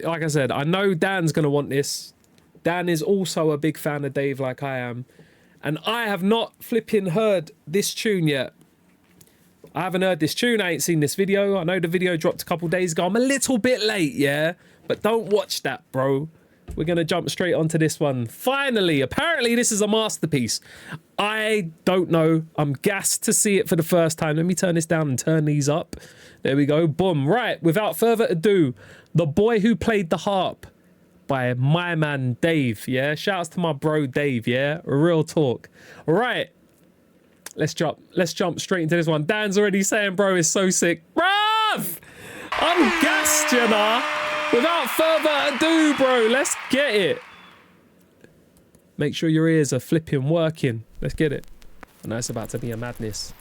like I said, I know Dan's going to want this. Dan is also a big fan of Dave like I am. And I have not flipping heard this tune yet. I haven't heard this tune. I ain't seen this video. I know the video dropped a couple days ago. I'm a little bit late, yeah? But don't watch that, bro. We're going to jump straight onto this one. Finally, apparently this is a masterpiece. I don't know. I'm gassed to see it for the first time. Let me turn this down and turn these up. There we go. Boom. Right. Without further ado, The Boy Who Played the Harp by my man Dave, yeah? Shouts to my bro Dave, yeah? Real talk. All right. Let's jump straight into this one. Dan's already saying, bro, it's so sick. Bruv! I'm gassed, you know? Without further ado, bro, let's get it. Make sure your ears are flipping working. Let's get it. I know it's about to be a madness.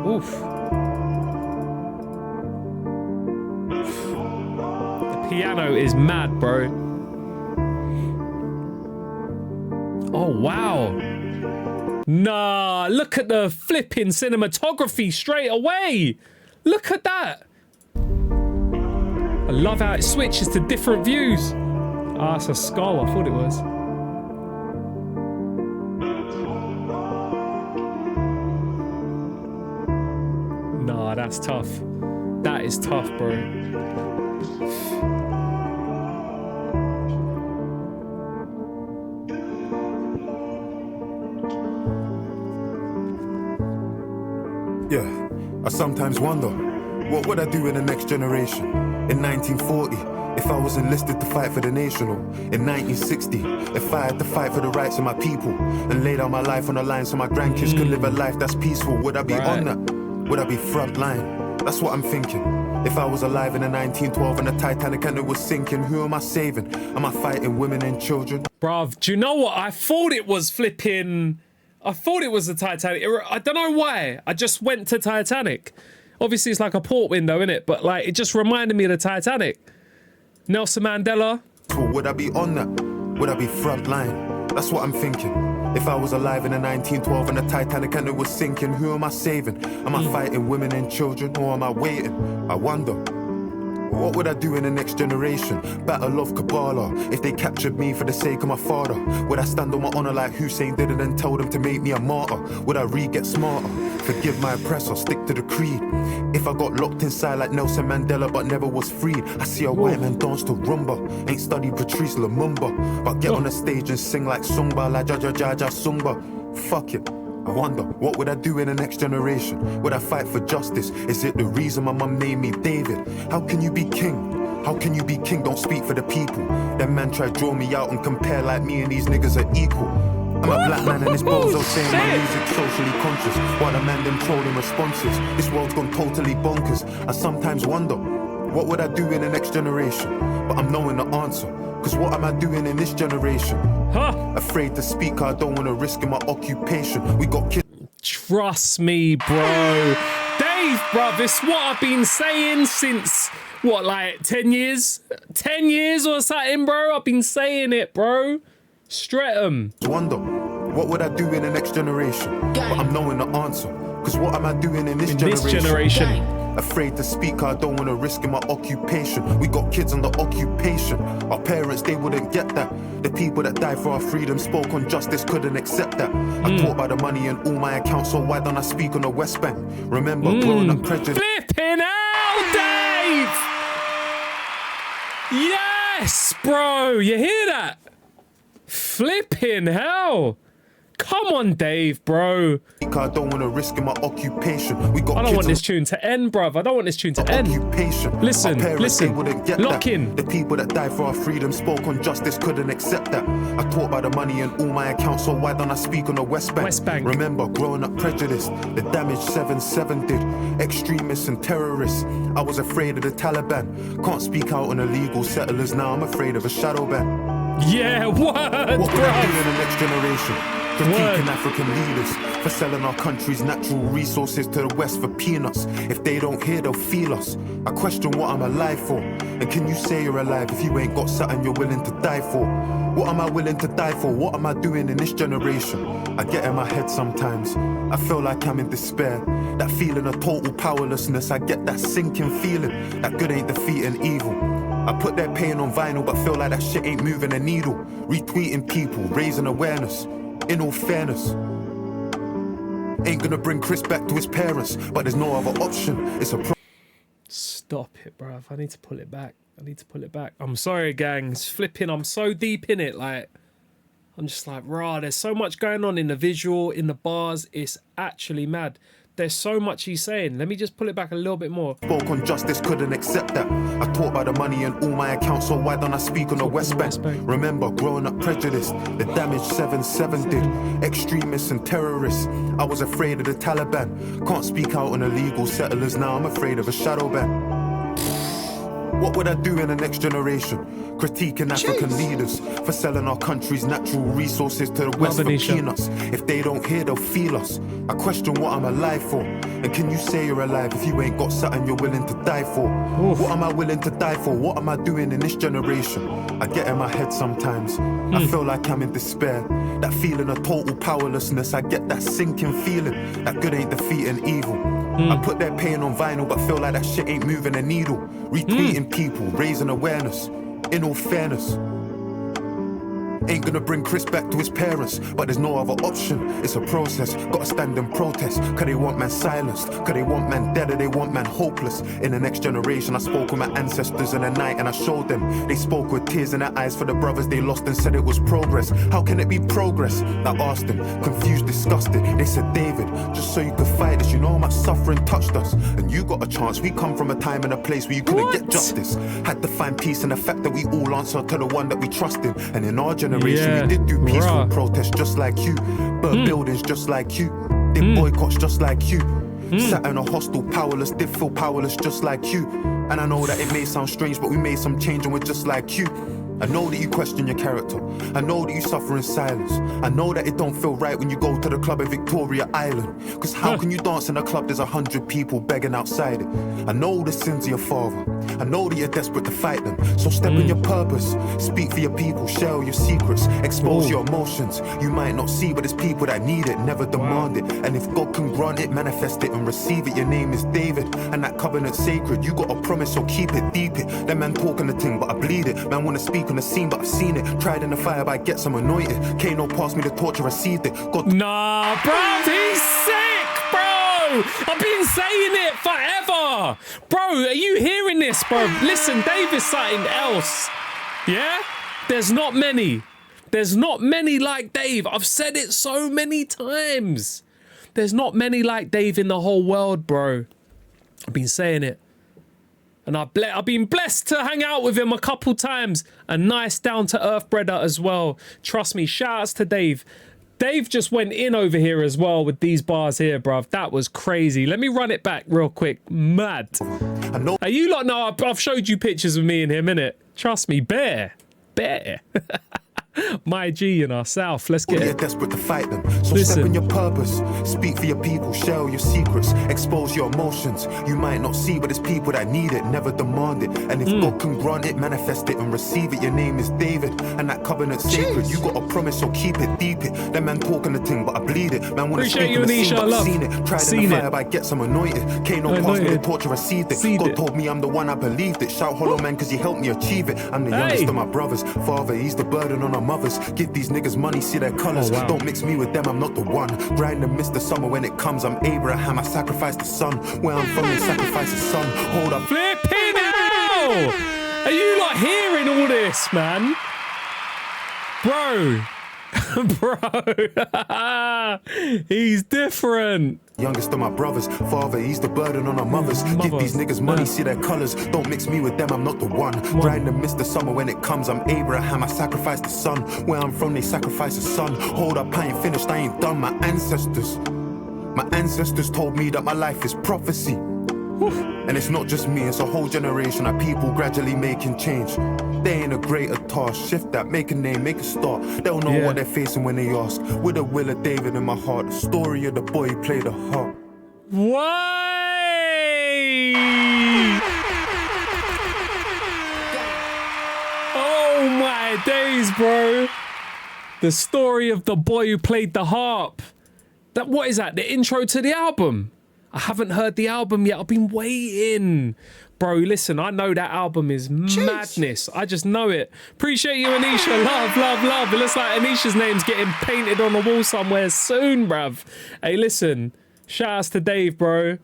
Oof. The piano is mad, bro. Oh, wow. Nah, look at the flipping cinematography straight away. Look at that. I love how it switches to different views. Ah, it's a skull. I thought it was. Nah, that's tough. That is tough, bro. Yeah, I sometimes wonder, what would I do in the next generation? In 1940, if I was enlisted to fight for the nation, or in 1960, if I had to fight for the rights of my people and lay down my life on the line so my grandkids could live a life that's peaceful, would I be on that? Would I be front line? That's what I'm thinking. If I was alive in the 1912 and the Titanic and it was sinking, who am I saving? Am I fighting women and children? Bruv, do you know what? I thought it was flipping... I thought it was the Titanic. I don't know why. I just went to Titanic. Obviously, it's like a port window, innit? But like, it just reminded me of the Titanic. Nelson Mandela. Would I be on that? Would I be front line? That's what I'm thinking. If I was alive in the 1912 and the Titanic and it was sinking, who am I saving? Am I fighting women and children, or am I waiting? I wonder. What would I do in the next generation? Battle of Kabbalah. If they captured me for the sake of my father, would I stand on my honor like Hussein did and then tell them to make me a martyr? Would I get smarter? Forgive my oppressor, stick to the creed. If I got locked inside like Nelson Mandela but never was freed, I see a white man dance to rumba. Ain't studied Patrice Lumumba, but get on the stage and sing like Sungba, la ja ja ja ja Sungba. Fuck it. I wonder, what would I do in the next generation? Would I fight for justice? Is it the reason my mum named me David? How can you be king? How can you be king? Don't speak for the people. Them man try draw me out and compare like me and these niggas are equal. I'm a black man and this bozo saying my music's socially conscious, while the man them trolling responses. This world's gone totally bonkers. I sometimes wonder, what would I do in the next generation? But I'm knowing the answer. Cause what am I doing in this generation? Afraid to speak, I don't wanna risk in my occupation. We got kids. Trust me, bro. Dave, bruv, it's what I've been saying since, what, like 10 years? 10 years or something, bro? I've been saying it, bro. Streatham. Wonder, what would I do in the next generation? But I'm knowing the answer. Cause what am I doing in this generation? Afraid to speak, I don't wanna risk in my occupation. We got kids under occupation. Our parents, they wouldn't get that. The people that died for our freedom spoke on justice, couldn't accept that. I taught by the money in all my accounts, so why don't I speak on the West Bank? Remember, growing up prejudice. Flipping out, Dave! Yes, bro, you hear that? Flipping hell. Come on, Dave, bro. I don't want to risk in my occupation. We got I don't want this tune to end, bruv. I don't want this tune to end. Listen, listen. Lock in. The people that died for our freedom spoke on justice, couldn't accept that. I taught by the money in all my accounts, so why don't I speak on the West Bank? West Bank. Remember, growing up prejudiced, the damage 7/7 did. Extremists and terrorists. I was afraid of the Taliban. Can't speak out on illegal settlers now. I'm afraid of a shadow ban. Yeah, what would I do in the next generation? Critiquing African leaders, for selling our country's natural resources to the West for peanuts. If they don't hear, they'll feel us. I question what I'm alive for. And can you say you're alive if you ain't got something you're willing to die for? What am I willing to die for? What am I doing in this generation? I get in my head sometimes. I feel like I'm in despair. That feeling of total powerlessness. I get that sinking feeling that good ain't defeating evil. I put their pain on vinyl, but feel like that shit ain't moving a needle. Retweeting people, raising awareness. In all fairness, ain't gonna bring Chris back to his parents, but there's no other option. It's a Stop it, bruv. I need to pull it back. I'm sorry, gang. It's flipping. I'm so deep in it. Like, I'm just like, rah, there's so much going on in the visual, in the bars. It's actually mad. There's so much he's saying. Let me just pull it back a little bit more. Spoke on justice, couldn't accept that. I talk about the money in all my accounts, so why don't I speak on the West Bank? Remember, growing up prejudiced, the damage 7-7 did. Extremists and terrorists. I was afraid of the Taliban. Can't speak out on illegal settlers now. I'm afraid of a shadow ban. What would I do in the next generation? Critiquing African leaders for selling our country's natural resources to the West for peanuts. If they don't hear, they'll feel us. I question what I'm alive for. And can you say you're alive if you ain't got something you're willing to die for? What am I willing to die for? What am I doing in this generation? I get in my head sometimes. I feel like I'm in despair. That feeling of total powerlessness. I get that sinking feeling that good ain't defeating evil. I put their pain on vinyl, but feel like that shit ain't moving a needle. Retweeting people, raising awareness. In all fairness, ain't gonna bring Chris back to his parents, but there's no other option. It's a process, gotta stand and protest. Cause they want man silenced, cause they want man dead, or they want man hopeless. In the next generation, I spoke with my ancestors in the night and I showed them. They spoke with tears in their eyes for the brothers they lost and said it was progress. How can it be progress? I asked them, confused, disgusted. They said, David, just so you could fight this, you know how much suffering touched us. And you got a chance, we come from a time and a place where you couldn't get justice. Had to find peace in the fact that we all answer to the one that we trust in. And in our generation, we did do peaceful protests just like you. Burnt buildings just like you. Did boycotts just like you. Sat in a hostel powerless, did feel powerless just like you. And I know that it may sound strange, but we made some change and we're just like you. I know that you question your character. I know that you suffer in silence. I know that it don't feel right when you go to the club in Victoria Island. Cause how can you dance in a club there's 100 people begging outside it? I know the sins of your father. I know that you're desperate to fight them. So step in your purpose. Speak for your people. Share your secrets. Expose your emotions. You might not see, but there's people that need it. Never demand it. And if God can grant it, manifest it and receive it. Your name is David. And that covenant's sacred. You got a promise, so keep it, deep it. That man talking the thing, but I bleed it. Man wanna speak on the scene, but I've seen it. Tried in the fire, but I get some anointed. Kano passed me the torch, I received it. God. Nah, bro, he's sick, bro. I've been saying it forever. Bro, are you hearing this, bro? Listen, Dave is something else. Yeah? There's not many. There's not many like Dave. I've said it so many times. There's not many like Dave in the whole world, bro. I've been saying it. And I've been blessed to hang out with him a couple times. A nice down-to-earth brother as well. Trust me, shout-outs to Dave. Dave just went in over here as well with these bars here, bruv. That was crazy. Let me run it back real quick. Mad. Hey, you lot know I've showed you pictures of me and him, innit? Trust me, bear. My G in our south. Let's get it. You're desperate to fight them. So step in your purpose. Speak for your people. Share your secrets. Expose your emotions. You might not see, but there's people that need it. Never demand it. And if God can grant it, manifest it and receive it. Your name is David. And that covenant's sacred. You got a promise, so keep it, deep it. That man talking the thing, but I bleed it. Man wanna speak on the scene, but I've seen it. Tried in the fire, but I get some anointed. Kano passed me the torch, I received it. God told me I'm the one, I believed it. Shout hollow man, cause he helped me achieve it. I'm the youngest of my brothers. Father, he's the burden on our mothers. Give these niggas money, see their colors. Don't mix me with them, I'm not the one. Grind and miss the summer when it comes. I'm Abraham, I sacrifice the son. Where I'm from, they sacrifice the son. Hold up. Flipping hell! Are you not hearing all this, man? Bro. He's different. Youngest of my brothers, father, he's the burden on our mothers. Give these niggas money, see their colors. Don't mix me with them, I'm not the one. Grind and miss the summer when it comes. I'm Abraham, I sacrifice the son. Where I'm from, they sacrifice the son. Hold up, I ain't finished, I ain't done. My ancestors told me that my life is prophecy. And it's not just me, it's a whole generation of people gradually making change. They ain't a greater task. Shift that, make a name, make a start. They don't know what they're facing when they ask. With the will of David in my heart, the story of the boy who played the harp. Why? Oh my days, bro. The story of the boy who played the harp. What is that? The intro to the album? I haven't heard the album yet. I've been waiting. Bro, listen, I know that album is madness. I just know it. Appreciate you, Anisha. Love, love, love. It looks like Anisha's name's getting painted on the wall somewhere soon, bruv. Hey, listen. Shout outs to Dave, bro.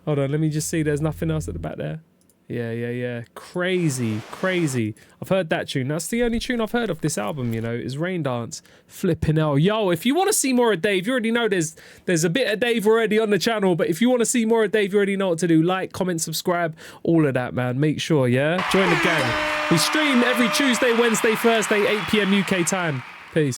Hold on, let me just see. There's nothing else at the back there. Yeah. Crazy. I've heard that tune. That's the only tune I've heard of this album, you know, is Rain Dance. Flipping hell. Yo, if you want to see more of Dave, you already know there's a bit of Dave already on the channel, but if you want to see more of Dave, you already know what to do. Like, comment, subscribe, all of that, man. Make sure, yeah? Join the gang. We stream every Tuesday, Wednesday, Thursday, 8 PM UK time. Peace.